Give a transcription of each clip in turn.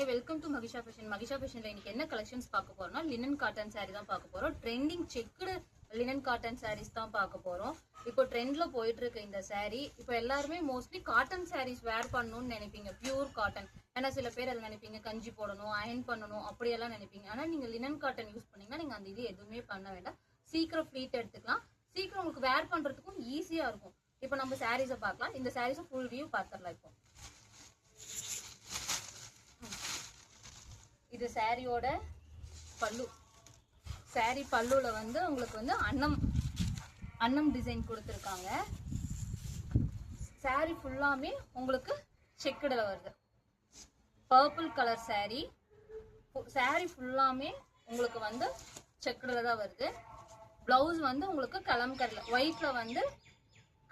Hi, welcome to Magisha Fashion. Magisha Fashion இன்னைக்கு என்ன collections பார்க்க போறோம்னா லினன் காட்டன் saree தான் பார்க்க போறோம். Trending checked linen cotton sarees தான் பார்க்க போறோம். இப்போ ட்ரெண்ட்ல போயிட்டு இருக்க இந்த saree இப்போ எல்லாரும் மோஸ்ட்லி காட்டன் sarees வேர் பண்ணனும்னு நினைப்பீங்க. Pure cotton. ஏன்னா சில பேர் அத நினைப்பீங்க கஞ்சி போடணும், அயன் பண்ணணும் அப்படி எல்லாம் நினைப்பீங்க. ஆனா நீங்க லினன் காட்டன் யூஸ் பண்ணீங்கன்னா நீங்க அந்த இது எதுவுமே பண்ண வேண்டாம். சீக்கிரம் ஃப்ளீட் எடுத்துக்கலாம். சீக்கிரம் உங்களுக்கு வேர் பண்றதுக்கும் ஈஸியா இருக்கும். இப்போ நம்ம sarees பார்க்கலாம். இந்த sarees full view பார்த்துடலாம் இப்போ. இது சாரியோட பல்லு. சாரி பல்லுல வந்து உங்களுக்கு வந்து அன்னம் டிசைன் கொடுத்துருக்காங்க. சாரி ஃபுல்லாமே உங்களுக்கு செக்குடுல வருது. Purple colour sorry. சாரி ஃபுல்லாமே உங்களுக்கு வந்து செக்குடுல தான் வருது. பிளவுஸ் வந்து உங்களுக்கு கலம்கரியில ஒயிட்ல வந்து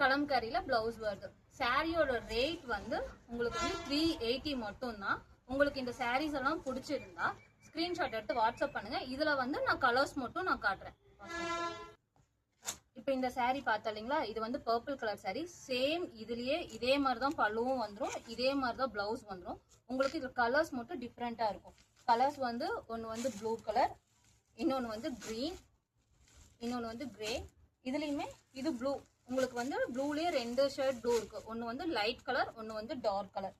கலம்கரியில பிளவுஸ் வருது. சாரியோட ரேட் வந்து உங்களுக்கு வந்து 380 மட்டும் தான். உங்களுக்கு இந்த sarees எல்லாம் பிடிச்சிருந்தா ஸ்கிரீன்ஷாட் எடுத்து வாட்ஸ்அப் பண்ணுங்க. இதுல வந்து நான் கலர்ஸ் மட்டும் நான் காட்டுறேன். இப்போ இந்த saree பார்த்தீங்களா, இது வந்து பர்பிள் கலர் saree. சேம் இதுலயே இதே மாதிரி தான் பல்லுவும் வந்துடும், இதே மாதிரி தான் பிளவுஸ் வந்துடும். உங்களுக்கு இது கலர்ஸ் மட்டும் டிஃப்ரெண்டா இருக்கும். கலர்ஸ் வந்து ஒன்று வந்து ப்ளூ கலர், இன்னொன்று வந்து கிரீன், இன்னொன்று வந்து கிரே. இதுலயுமே இது ப்ளூ. உங்களுக்கு வந்து ப்ளூலயே 2 ஷேட் ப்ளூ இருக்கு. ஒன்று வந்து லைட் கலர், ஒன்று வந்து டார்க் கலர்,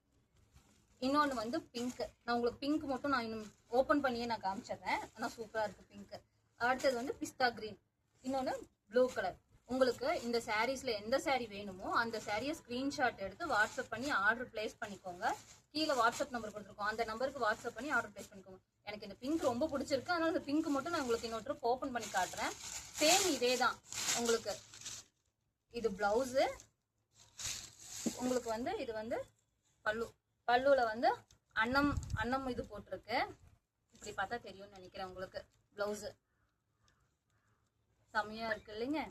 இன்னொன்று வந்து பிங்க். நான் உங்களுக்கு பிங்க் மட்டும் நான் இன்னும் ஓப்பன் பண்ணியே நான் காமிச்சிடுறேன். ஆனால் சூப்பராக இருக்குது பிங்க். அடுத்தது வந்து பிஸ்தா கிரீன், இன்னொன்று ப்ளூ கலர். உங்களுக்கு இந்த சாரீஸில் எந்த சாரீ வேணுமோ அந்த சாரியை ஸ்க்ரீன்ஷாட் எடுத்து வாட்ஸ்அப் பண்ணி ஆர்டர் பிளேஸ் பண்ணிக்கோங்க. கீழே வாட்ஸ்அப் நம்பர் கொடுத்துருக்கோம், அந்த நம்பருக்கு வாட்ஸ்அப் பண்ணி ஆர்டர் பிளேஸ் பண்ணிக்கோங்க. எனக்கு இந்த பிங்க் ரொம்ப பிடிச்சிருக்கு, அதனால இந்த பிங்க் மட்டும் நான் உங்களுக்கு இன்னொரு ஓப்பன் பண்ணி காட்டுறேன். சேம் இதே தான் உங்களுக்கு. இது பிளவுஸு. உங்களுக்கு வந்து இது வந்து பல்லு. பல்லுல வந்து அன்னம் இது போட்டிருக்கு. இப்படி பார்த்தா தெரியும்னு நினைக்கிறேன் உங்களுக்கு. பிளவுஸ் செம்மையா இருக்கு இல்லைங்க.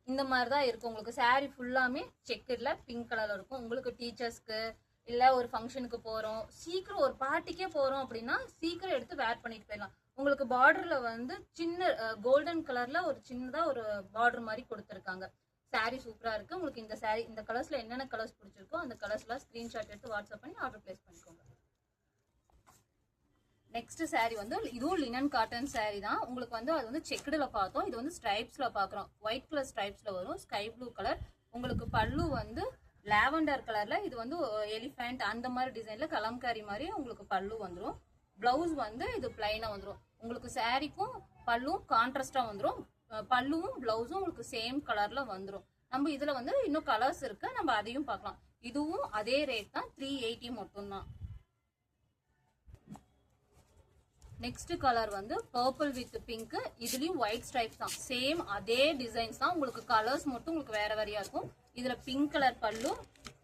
இந்த மாதிரி தான் இருக்கும் உங்களுக்கு. சாரி ஃபுல்லாமே செக்குல பிங்க் கலர்ல இருக்கும். உங்களுக்கு டீச்சர்ஸ்க்கு இல்ல ஒரு ஃபங்க்ஷனுக்கு போறோம், சீக்கிரம் ஒரு பார்ட்டிக்கே போறோம் அப்படின்னா சீக்கிரம் எடுத்து வேர் பண்ணிட்டு போயிடலாம். உங்களுக்கு பார்டர்ல வந்து சின்ன கோல்டன் கலர்ல ஒரு சின்னதா ஒரு பார்டர் மாதிரி கொடுத்துருக்காங்க. சாரி சூப்பரா இருக்கு. உங்களுக்கு இந்த சாரி இந்த கலர்ஸ்ல என்னென்ன கலர்ஸ் பிடிச்சிருக்கோ அந்த கலர்ஸ்லாம் ஸ்கிரீன்ஷாட் எடுத்து வாட்ஸ்அப் பண்ணி ஆர்டர் பிளேஸ் பண்ணிக்கோங்க. நெக்ஸ்ட் சாரி வந்து இதுவும் லினன் காட்டன் சாரி தான். உங்களுக்கு வந்து அது வந்து செக்குடுல பார்த்தோம், இது வந்து ஸ்ட்ரைப்ஸ்ல பாக்குறோம். ஒயிட் கலர் ஸ்ட்ரைப்ஸ்ல வரும், ஸ்கை ப்ளூ கலர். உங்களுக்கு பல்லு வந்து லாவெண்டர் கலர்ல, இது வந்து எலிஃபென்ட் அந்த மாதிரி டிசைன்ல கலம்காரி மாதிரி உங்களுக்கு பல்லு வந்துடும். பிளவுஸ் வந்து இது பிளைனா வந்துடும். உங்களுக்கு சாரிக்கும் பல்லும் கான்ட்ராஸ்டா வந்துடும். பல்லுவும் பிளவுஸும் உங்களுக்கு சேம் கலர்ல வந்துடும். நம்ம இதுல வந்து இன்னும் கலர்ஸ் இருக்கு, நம்ம அதையும் பார்க்கலாம். இதுவும் அதே ரேட் தான், 380 மட்டும் தான். நெக்ஸ்ட் கலர் வந்து பர்பிள் வித் பிங்க். இதுலயும் ஒயிட் ஸ்ட்ரைப்ஸ் தான். சேம் அதே டிசைன்ஸ் தான். உங்களுக்கு கலர்ஸ் மட்டும் உங்களுக்கு வேற வேறையா இருக்கும். இதுல பிங்க் கலர் பல்லு.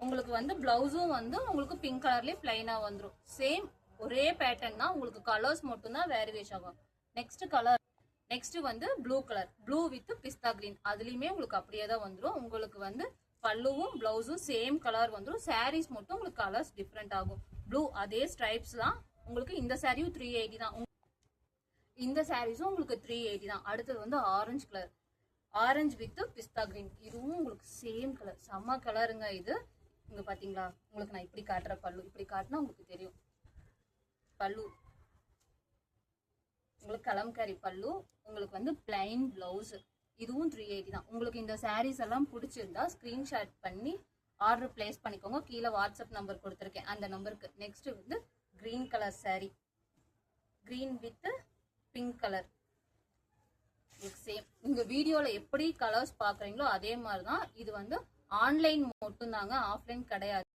உங்களுக்கு வந்து பிளவுஸும் வந்து உங்களுக்கு பிங்க் கலர்லயே பிளைனா வந்துடும். சேம் ஒரே பேட்டர்ன் தான். உங்களுக்கு கலர்ஸ் மட்டும் தான் வேரியேஷன் ஆகும். நெக்ஸ்ட் கலர் நெக்ஸ்ட் வந்து blue colour. Blue with pista green. அதுலயுமே உங்களுக்கு அப்படியே தான் வந்துடும். உங்களுக்கு வந்து பல்லுவும் பிளவுஸும் சேம் கலர் வந்துடும். சாரீஸ் மட்டும் உங்களுக்கு கலர்ஸ் டிஃப்ரெண்ட் ஆகும். ப்ளூ அதே ஸ்ட்ரைப்ஸ் தான். உங்களுக்கு இந்த சாரியும் 380 தான். இந்த சாரீஸும் உங்களுக்கு 380 தான். அடுத்தது வந்து orange colour. Orange with pista green. இதுவும் உங்களுக்கு சேம் கலர். செம்ம கலருங்க இது. இங்க பாத்தீங்களா, உங்களுக்கு நான் இப்படி காட்டுற பல்லு. இப்படி காட்டினா உங்களுக்கு தெரியும். பல்லு உங்களுக்கு கலம்காரி பல்லு. உங்களுக்கு வந்து பிளைன் பிளவுஸ். இதுவும் 380 தான். உங்களுக்கு இந்த சாரீஸ் எல்லாம் பிடிச்சிருந்தா ஸ்கிரீன்ஷாட் பண்ணி ஆர்டர் பிளேஸ் பண்ணிக்கோங்க. கீழே வாட்ஸ்அப் நம்பர் கொடுத்துருக்கேன், அந்த நம்பருக்கு. நெக்ஸ்ட் வந்து green colour sorry. Green with pink colour. Same உங்க வீடியோல எப்படி கலர்ஸ் பாக்குறீங்களோ அதே மாதிரி தான். இது வந்து ஆன்லைன் மட்டும் தாங்க, ஆஃப்லைன் கிடையாது.